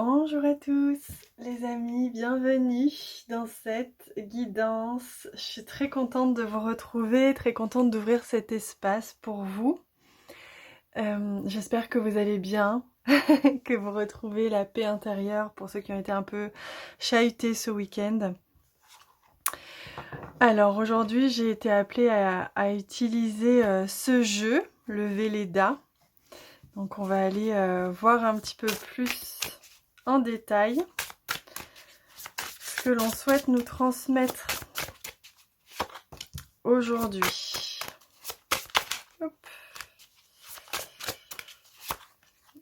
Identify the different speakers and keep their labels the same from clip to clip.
Speaker 1: Bonjour à tous les amis, bienvenue dans cette guidance. Je suis très contente de vous retrouver, très contente d'ouvrir cet espace pour vous. J'espère que vous allez bien, que vous retrouvez la paix intérieure pour ceux qui ont été un peu chahutés ce week-end. Alors aujourd'hui j'ai été appelée à utiliser ce jeu, le Velleda. Donc on va aller voir un petit peu plus en détail ce que l'on souhaite nous transmettre aujourd'hui. Hop.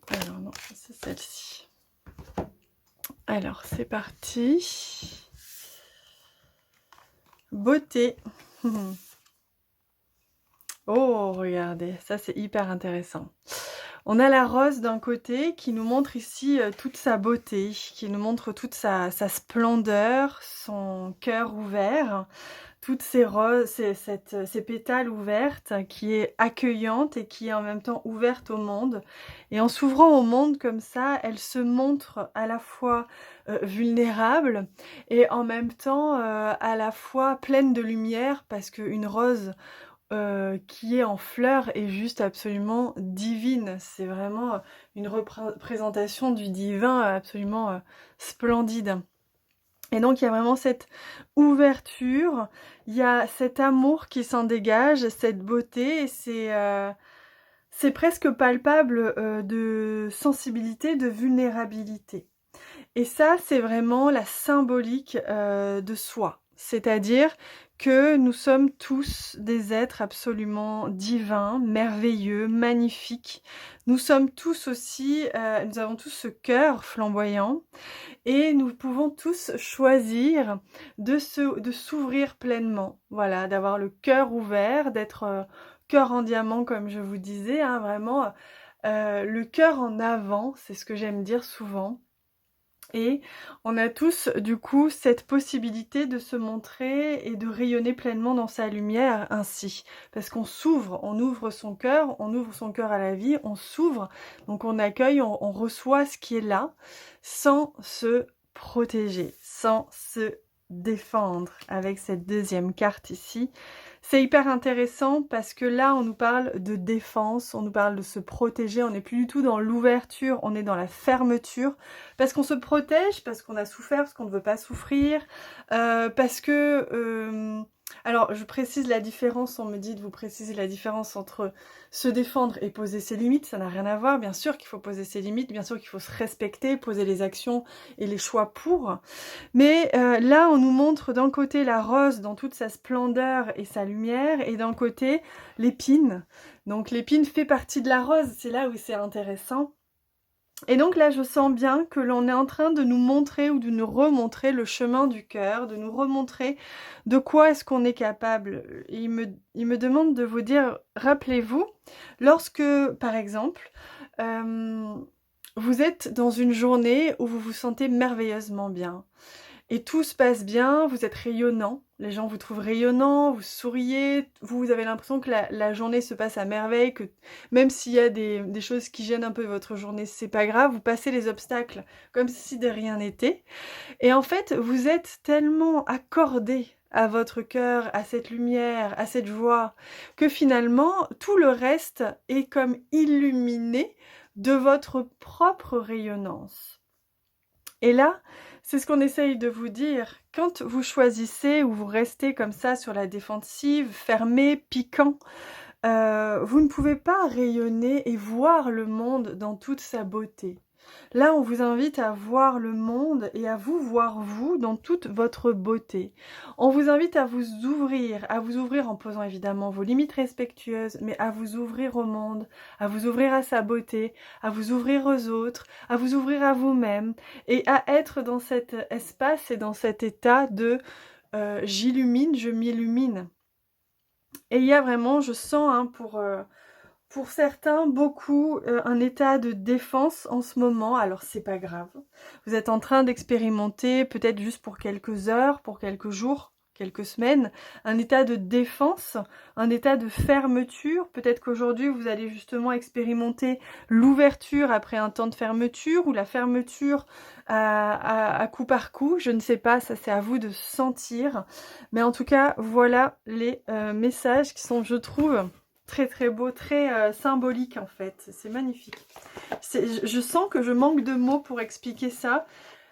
Speaker 1: Alors non, c'est celle-ci. Alors c'est parti. Beauté. Oh, regardez, ça c'est hyper intéressant. On a la rose d'un côté qui nous montre ici toute sa beauté, qui nous montre toute sa splendeur, son cœur ouvert, toutes ces roses, ces pétales ouvertes, qui est accueillante et qui est en même temps ouverte au monde. Et en s'ouvrant au monde comme ça, elle se montre à la fois vulnérable et en même temps à la fois pleine de lumière, parce qu'une rose qui est en fleurs est juste absolument divine. C'est vraiment une représentation du divin absolument splendide. Et donc il y a vraiment cette ouverture, il y a cet amour qui s'en dégage, cette beauté, et c'est presque palpable de sensibilité, de vulnérabilité. Et ça, c'est vraiment la symbolique de soi. C'est-à-dire que nous sommes tous des êtres absolument divins, merveilleux, magnifiques. Nous sommes tous aussi, nous avons tous ce cœur flamboyant et nous pouvons tous choisir de s'ouvrir pleinement. Voilà, d'avoir le cœur ouvert, d'être cœur en diamant comme je vous disais, hein, vraiment le cœur en avant, c'est ce que j'aime dire souvent. Et on a tous du coup cette possibilité de se montrer et de rayonner pleinement dans sa lumière ainsi. Parce qu'on s'ouvre, on ouvre son cœur à la vie, on s'ouvre, donc on accueille, on reçoit ce qui est là, sans se protéger, sans se défendre. Avec cette deuxième carte ici, c'est hyper intéressant parce que là on nous parle de défense, on nous parle de se protéger, on n'est plus du tout dans l'ouverture, on est dans la fermeture, parce qu'on se protège, parce qu'on a souffert, parce qu'on ne veut pas souffrir, parce que... alors je précise la différence, on me dit de vous préciser la différence entre se défendre et poser ses limites, ça n'a rien à voir, bien sûr qu'il faut poser ses limites, bien sûr qu'il faut se respecter, poser les actions et les choix pour, mais là on nous montre d'un côté la rose dans toute sa splendeur et sa lumière, et d'un côté l'épine. Donc l'épine fait partie de la rose, c'est là où c'est intéressant. Et donc là je sens bien que l'on est en train de nous montrer ou de nous remontrer le chemin du cœur, de nous remontrer de quoi est-ce qu'on est capable. Et il me demande de vous dire, rappelez-vous, lorsque par exemple vous êtes dans une journée où vous vous sentez merveilleusement bien, et tout se passe bien, vous êtes rayonnant, les gens vous trouvent rayonnant, vous souriez, vous avez l'impression que la journée se passe à merveille, que même s'il y a des choses qui gênent un peu votre journée, c'est pas grave, vous passez les obstacles comme si de rien n'était. Et en fait, vous êtes tellement accordé à votre cœur, à cette lumière, à cette joie, que finalement, tout le reste est comme illuminé de votre propre rayonnance. Et là, c'est ce qu'on essaye de vous dire. Quand vous choisissez ou vous restez comme ça sur la défensive, fermé, piquant, vous ne pouvez pas rayonner et voir le monde dans toute sa beauté. Là, on vous invite à voir le monde et à vous voir vous dans toute votre beauté. On vous invite à vous ouvrir en posant évidemment vos limites respectueuses, mais à vous ouvrir au monde, à vous ouvrir à sa beauté, à vous ouvrir aux autres, à vous ouvrir à vous-même, et à être dans cet espace et dans cet état de j'illumine, je m'illumine. Et il y a vraiment, je sens, hein, pour certains, beaucoup un état de défense en ce moment. Alors c'est pas grave. Vous êtes en train d'expérimenter, peut-être juste pour quelques heures, pour quelques jours. quelques semaines, un état de défense, un état de fermeture. Peut-être qu'aujourd'hui, vous allez justement expérimenter l'ouverture après un temps de fermeture ou la fermeture à coup par coup. Je ne sais pas, ça c'est à vous de sentir. Mais en tout cas, voilà les messages qui sont, je trouve, très très beaux, très symboliques en fait. C'est magnifique. Je sens que je manque de mots pour expliquer ça.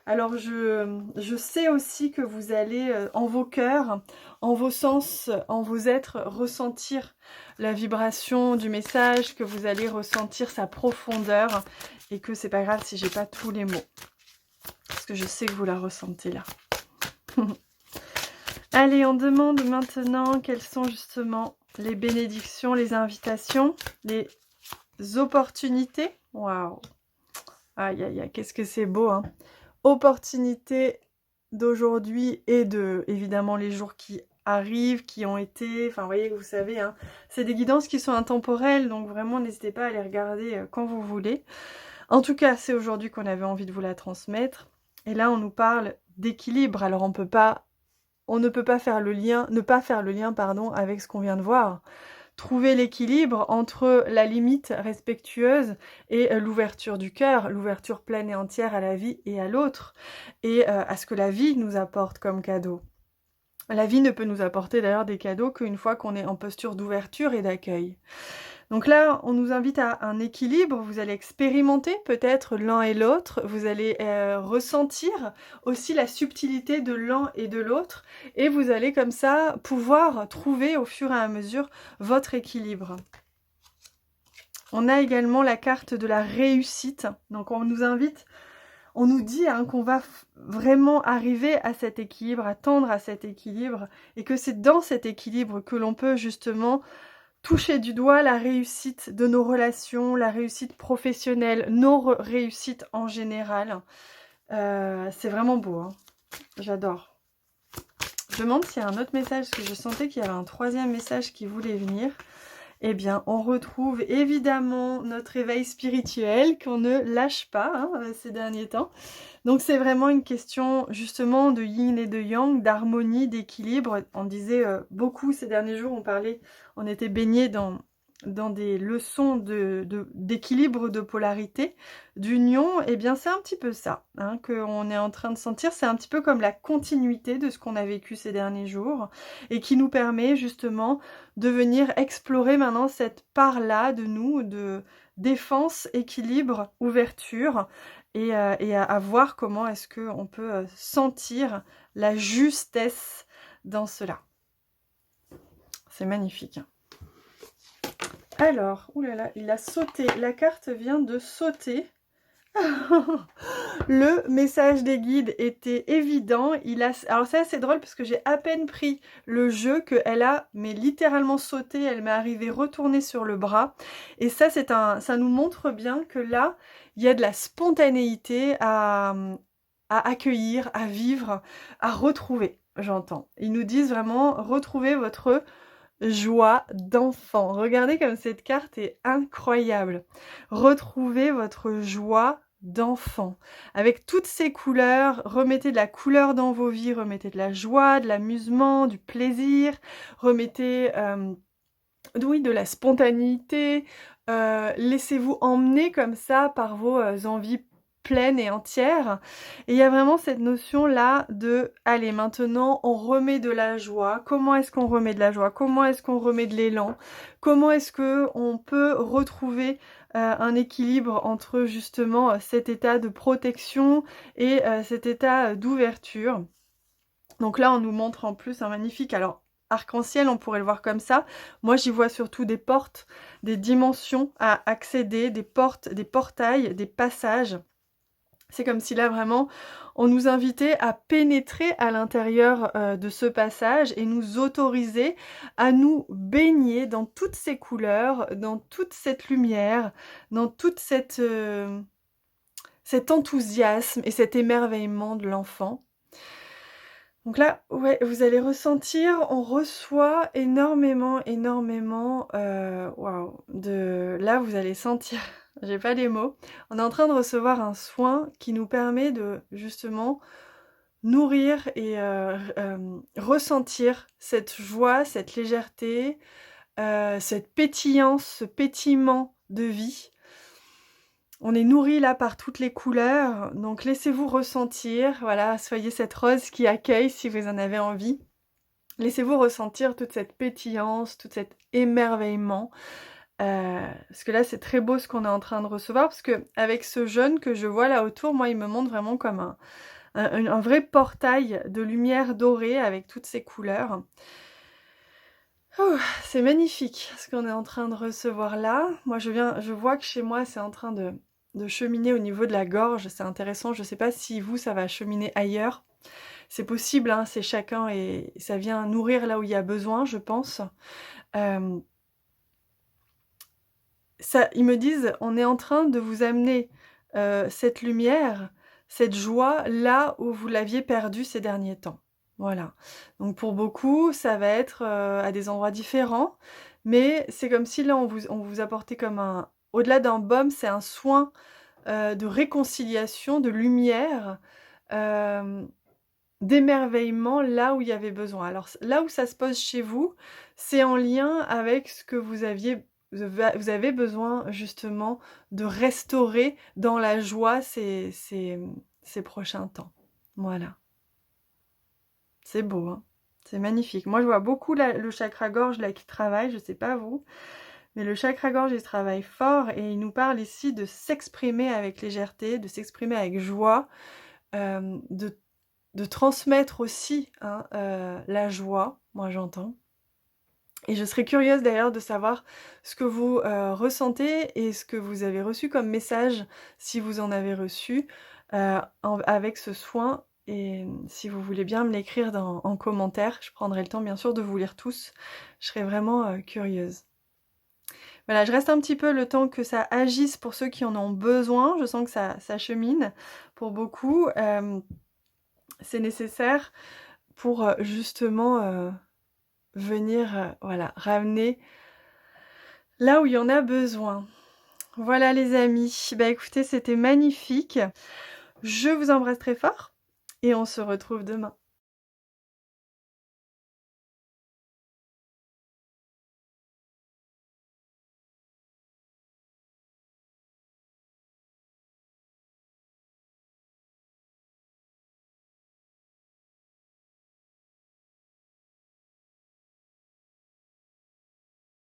Speaker 1: Alors je sais aussi que vous allez en vos cœurs, en vos sens, en vos êtres, ressentir la vibration du message, que vous allez ressentir sa profondeur et que c'est pas grave si j'ai pas tous les mots. Parce que je sais que vous la ressentez là. Allez, on demande maintenant quelles sont justement les bénédictions, les invitations, les opportunités. Waouh! Aïe aïe aïe, qu'est-ce que c'est beau, hein! Opportunités d'aujourd'hui et de, évidemment, les jours qui arrivent, qui ont été, enfin, vous voyez, vous savez, hein, c'est des guidances qui sont intemporelles, donc vraiment, n'hésitez pas à les regarder quand vous voulez. En tout cas, c'est aujourd'hui qu'on avait envie de vous la transmettre. Et là, on nous parle d'équilibre. Alors, on ne peut pas faire le lien, ne pas faire le lien, pardon, avec ce qu'on vient de voir. Trouver l'équilibre entre la limite respectueuse et l'ouverture du cœur, l'ouverture pleine et entière à la vie et à l'autre, et à ce que la vie nous apporte comme cadeau. La vie ne peut nous apporter d'ailleurs des cadeaux qu'une fois qu'on est en posture d'ouverture et d'accueil. Donc là, on nous invite à un équilibre, vous allez expérimenter peut-être l'un et l'autre, vous allez ressentir aussi la subtilité de l'un et de l'autre, et vous allez comme ça pouvoir trouver au fur et à mesure votre équilibre. On a également la carte de la réussite, donc on nous invite, on nous dit hein, qu'on va vraiment arriver à cet équilibre, à tendre à cet équilibre, et que c'est dans cet équilibre que l'on peut justement toucher du doigt la réussite de nos relations, la réussite professionnelle, nos réussites en général. C'est vraiment beau, hein. J'adore. Je me demande s'il y a un autre message, parce que je sentais qu'il y avait un troisième message qui voulait venir. Eh bien, on retrouve évidemment notre éveil spirituel qu'on ne lâche pas hein, ces derniers temps. Donc c'est vraiment une question justement de yin et de yang, d'harmonie, d'équilibre. On disait beaucoup ces derniers jours, on était baigné dans des leçons d'équilibre, de polarité, d'union. Et bien c'est un petit peu ça hein, qu'on est en train de sentir. C'est un petit peu comme la continuité de ce qu'on a vécu ces derniers jours et qui nous permet justement de venir explorer maintenant cette part-là de nous, de défense, équilibre, ouverture, et à voir comment est-ce qu'on peut sentir la justesse dans cela. C'est magnifique. Alors, oulala, il a sauté. La carte vient de sauter. Le message des guides était évident. Alors ça c'est drôle parce que j'ai à peine pris le jeu qu'elle a mais littéralement sauté. Elle m'est arrivée retourner sur le bras. Et ça ça nous montre bien que là il y a de la spontanéité à accueillir, à vivre, à retrouver. J'entends. Ils nous disent vraiment retrouver votre joie d'enfant. Regardez comme cette carte est incroyable. Retrouvez votre joie d'enfant. Avec toutes ces couleurs, remettez de la couleur dans vos vies, remettez de la joie, de l'amusement, du plaisir, remettez oui, de la spontanéité, laissez-vous emmener comme ça par vos envies pleine et entière. Et il y a vraiment cette notion-là de, allez, maintenant, on remet de la joie. Comment est-ce qu'on remet de la joie? Comment est-ce qu'on remet de l'élan? Comment est-ce qu'on peut retrouver un équilibre entre justement cet état de protection et cet état d'ouverture? Donc là, on nous montre en plus un magnifique... Alors, arc-en-ciel, on pourrait le voir comme ça. Moi, j'y vois surtout des portes, des dimensions à accéder, des portes, des portails, des passages. C'est comme si là vraiment on nous invitait à pénétrer à l'intérieur de ce passage et nous autoriser à nous baigner dans toutes ces couleurs, dans toute cette lumière, dans toute cet enthousiasme et cet émerveillement de l'enfant. Donc là, ouais, vous allez ressentir, on reçoit énormément, waouh, là vous allez sentir, j'ai pas les mots, on est en train de recevoir un soin qui nous permet de, justement, nourrir et ressentir cette joie, cette légèreté, cette pétillance, ce pétillement de vie. On est nourri là par toutes les couleurs, donc laissez-vous ressentir, voilà, soyez cette rose qui accueille si vous en avez envie. Laissez-vous ressentir toute cette pétillance, tout cet émerveillement. Parce que là, c'est très beau ce qu'on est en train de recevoir, parce que avec ce jeune que je vois là autour, moi, il me montre vraiment comme un vrai portail de lumière dorée avec toutes ces couleurs. Oh, c'est magnifique ce qu'on est en train de recevoir là. Moi, je vois que chez moi, c'est en train de cheminer au niveau de la gorge. C'est intéressant. Je ne sais pas si vous, ça va cheminer ailleurs. C'est possible, hein, c'est chacun et ça vient nourrir là où il y a besoin, je pense. Ils me disent, on est en train de vous amener cette lumière, cette joie, là où vous l'aviez perdue ces derniers temps. Voilà. Donc pour beaucoup, ça va être à des endroits différents, mais c'est comme si là, on vous apportait comme un... Au-delà d'un baume, c'est un soin de réconciliation, de lumière, d'émerveillement là où il y avait besoin. Alors là où ça se pose chez vous, c'est en lien avec ce que vous avez besoin justement de restaurer dans la joie ces prochains temps. Voilà. C'est beau, hein? C'est magnifique. Moi, je vois beaucoup le chakra-gorge là qui travaille, je sais pas vous, mais le chakra-gorge, il travaille fort et il nous parle ici de s'exprimer avec légèreté, de s'exprimer avec joie, de transmettre aussi hein, la joie, moi j'entends. Et je serais curieuse d'ailleurs de savoir ce que vous ressentez et ce que vous avez reçu comme message, si vous en avez reçu, avec ce soin. Et si vous voulez bien me l'écrire en commentaire, je prendrai le temps bien sûr de vous lire tous. Je serais vraiment curieuse. Voilà, je reste un petit peu le temps que ça agisse pour ceux qui en ont besoin. Je sens que ça chemine pour beaucoup. C'est nécessaire pour justement venir voilà, ramener là où il y en a besoin. Voilà les amis, bah écoutez, c'était magnifique. Je vous embrasse très fort et on se retrouve demain.